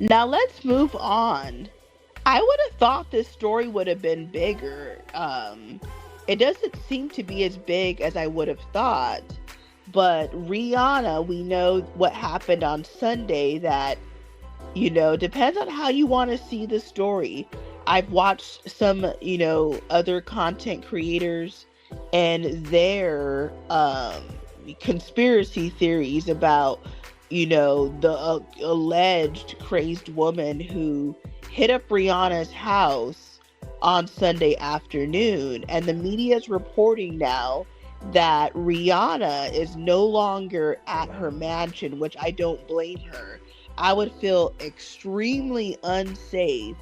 Now let's move on. I would have thought this story would have been bigger. It doesn't seem to be as big as I would have thought. But Rihanna, we know what happened on Sunday. That, depends on how you want to see the story. I've watched some, other content creators and their conspiracy theories about, the alleged crazed woman who hit up Rihanna's house on Sunday afternoon. And the media is reporting now that Rihanna is no longer at her mansion, which I don't blame her. I would feel extremely unsafe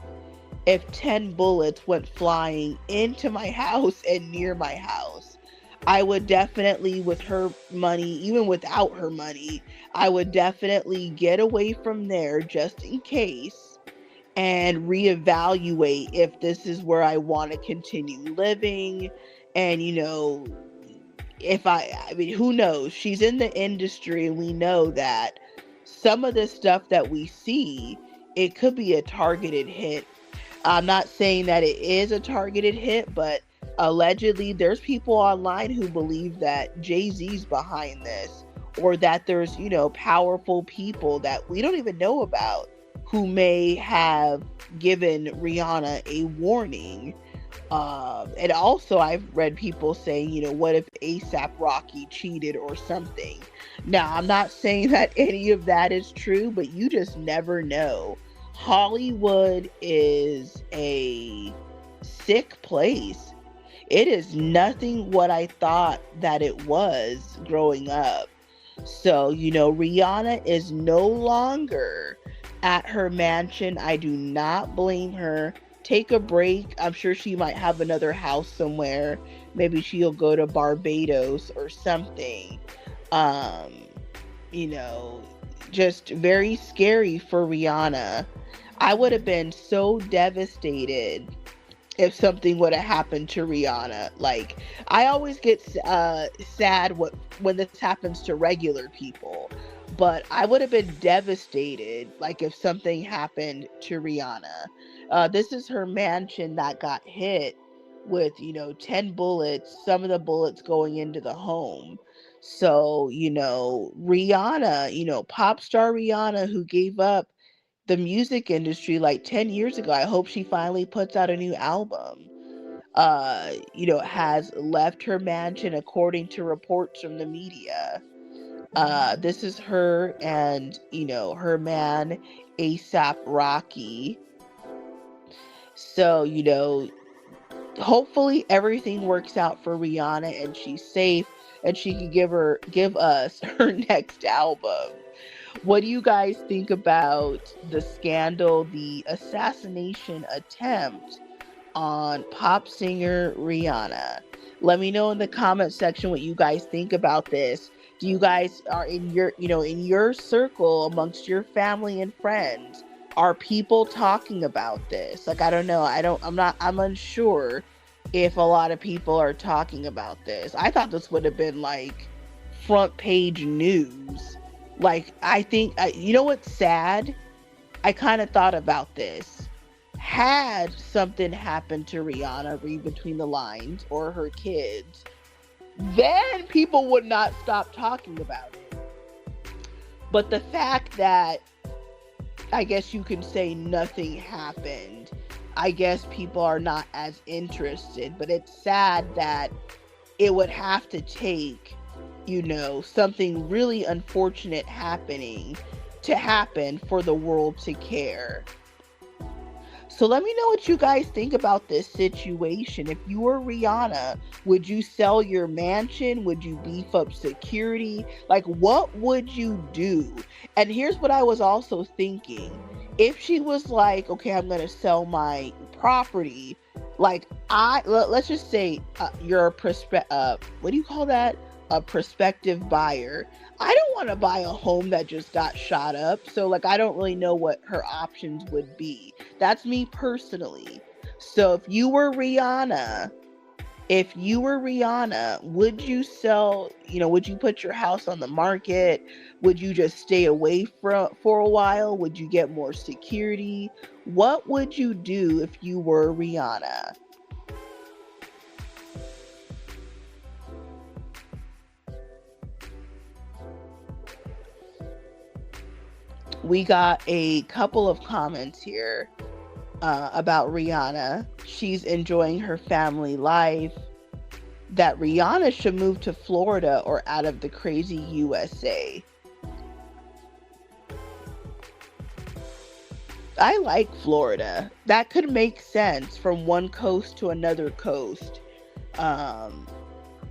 if 10 bullets went flying into my house and near my house. I would definitely, with her money, even without her money, I would definitely get away from there just in case and reevaluate if this is where I want to continue living. And, if I mean, who knows? She's in the industry, and we know that some of the stuff that we see, it could be a targeted hit. I'm not saying that it is a targeted hit, but allegedly there's people online who believe that Jay-Z's behind this, or that there's, powerful people that we don't even know about who may have given Rihanna a warning. And also I've read people saying, what if ASAP Rocky cheated or something? Now, I'm not saying that any of that is true, but you just never know. Hollywood is a sick place. It is nothing what I thought that it was growing up. So, Rihanna is no longer at her mansion. I do not blame her. Take a break. I'm sure she might have another house somewhere. Maybe she'll go to Barbados or something. Um, you know, just very scary for Rihanna. I would have been so devastated if something would have happened to Rihanna. Like, I always get sad when this happens to regular people, but I would have been devastated, like, if something happened to Rihanna. This is her mansion that got hit with, 10 bullets, some of the bullets going into the home. So, Rihanna, pop star Rihanna, who gave up the music industry like 10 years ago. I hope she finally puts out a new album. Has left her mansion according to reports from the media. This is her and, her man, ASAP Rocky. So, hopefully everything works out for Rihanna and she's safe and she can give us her next album. What do you guys think about the scandal, the assassination attempt on pop singer Rihanna? Let me know in the comment section what you guys think about this. Do you guys are in your circle amongst your family and friends? Are people talking about this? Like, I don't know. I'm unsure if a lot of people are talking about this. I thought this would have been like front page news. Like, I think, you know what's sad? I kind of thought about this. Had something happened to Rihanna, read between the lines, or her kids, then people would not stop talking about it. But the fact that, I guess you can say, nothing happened, I guess people are not as interested. But it's sad that it would have to take, something really unfortunate to happen for the world to care. So let me know what you guys think about this situation. If you were Rihanna, would you sell your mansion? Would you beef up security? Like, what would you do? And here's what I was also thinking. If she was like, okay, I'm going to sell my property, like, let's just say you're what do you call that? A prospective buyer. I don't want to buy a home that just got shot up. So, like, I don't really know what her options would be. That's me personally. So if you were Rihanna, If you were Rihanna, would you sell, would you put your house on the market? Would you just stay away for a while? Would you get more security? What would you do if you were Rihanna? We got a couple of comments here about Rihanna. She's enjoying her family life. That Rihanna should move to Florida or out of the crazy USA. I like Florida. That could make sense from one coast to another coast. Um,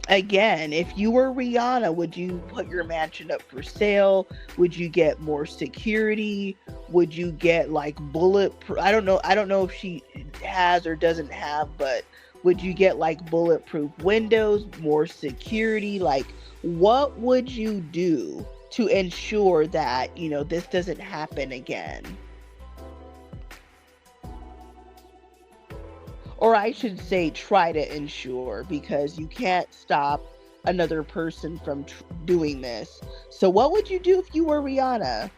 Again, if you were Rihanna, would you put your mansion up for sale? Would you get more security? Would you get like bulletproof? I don't know if she has or doesn't have, but would you get like bulletproof windows, more security? Like, what would you do to ensure that, this doesn't happen again? Or I should say try to ensure, because you can't stop another person from doing this. So what would you do if you were Rihanna?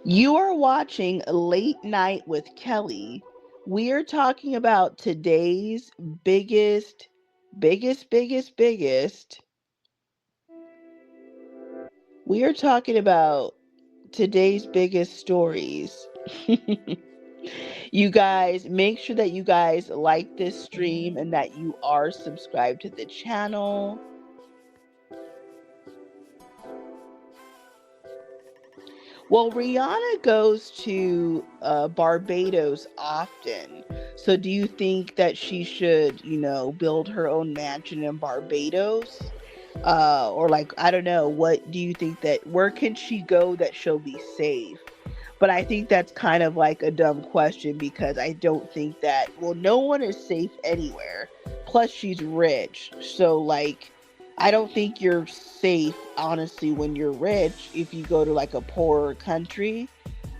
You are watching Late Night with Kelly. We are talking about today's biggest. We are talking about today's biggest stories. You guys, make sure that you guys like this stream and that you are subscribed to the channel. Well, Rihanna goes to Barbados often. So do you think that she should, build her own mansion in Barbados? Or like, I don't know, what do you think where can she go that she'll be safe? But I think that's kind of like a dumb question, because I don't think that, well, no one is safe anywhere. Plus, she's rich. So, like, I don't think you're safe, honestly, when you're rich if you go to like a poorer country.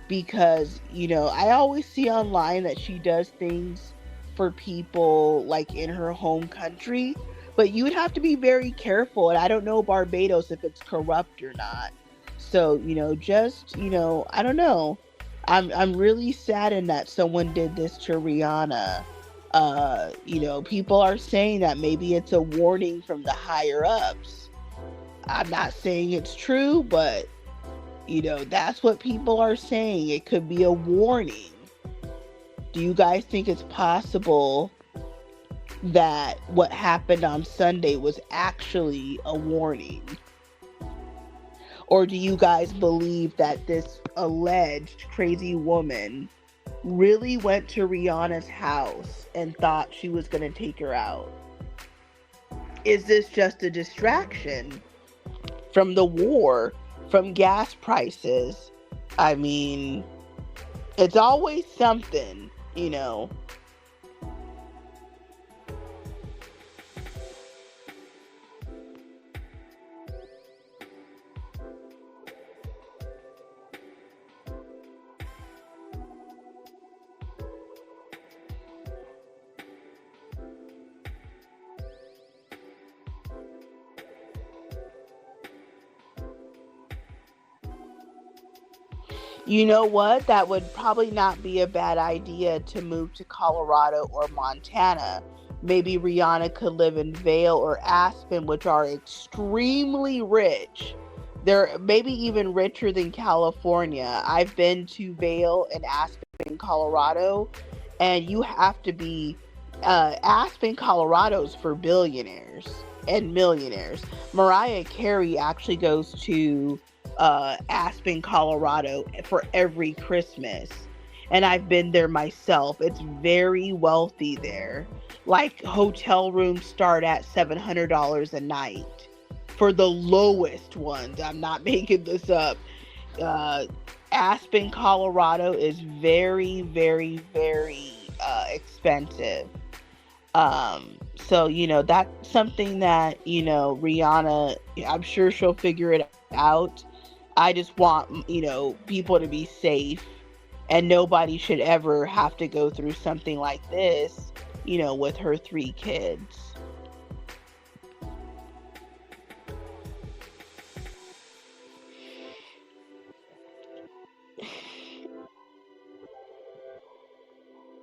Because, I always see online that she does things for people like in her home country. But you would have to be very careful. And I don't know Barbados if it's corrupt or not. So, just, I don't know. I'm really saddened that someone did this to Rihanna. People are saying that maybe it's a warning from the higher ups. I'm not saying it's true, but that's what people are saying. It could be a warning. Do you guys think it's possible that what happened on Sunday was actually a warning? Or do you guys believe that this alleged crazy woman really went to Rihanna's house and thought she was going to take her out? Is this just a distraction from the war, from gas prices? I mean, it's always something, You know what? That would probably not be a bad idea to move to Colorado or Montana. Maybe Rihanna could live in Vail or Aspen, which are extremely rich. They're maybe even richer than California. I've been to Vail and Aspen, Colorado, and you have to be Aspen, Colorado's for billionaires and millionaires. Mariah Carey actually goes to Aspen, Colorado for every Christmas. And I've been there myself. It's very wealthy there. Like, hotel rooms start at $700 a night for the lowest ones. I'm not making this up. Aspen, Colorado is very, very, very expensive. So, that's something that, Rihanna, I'm sure she'll figure it out. I just want, people to be safe, and nobody should ever have to go through something like this, with her 3 kids.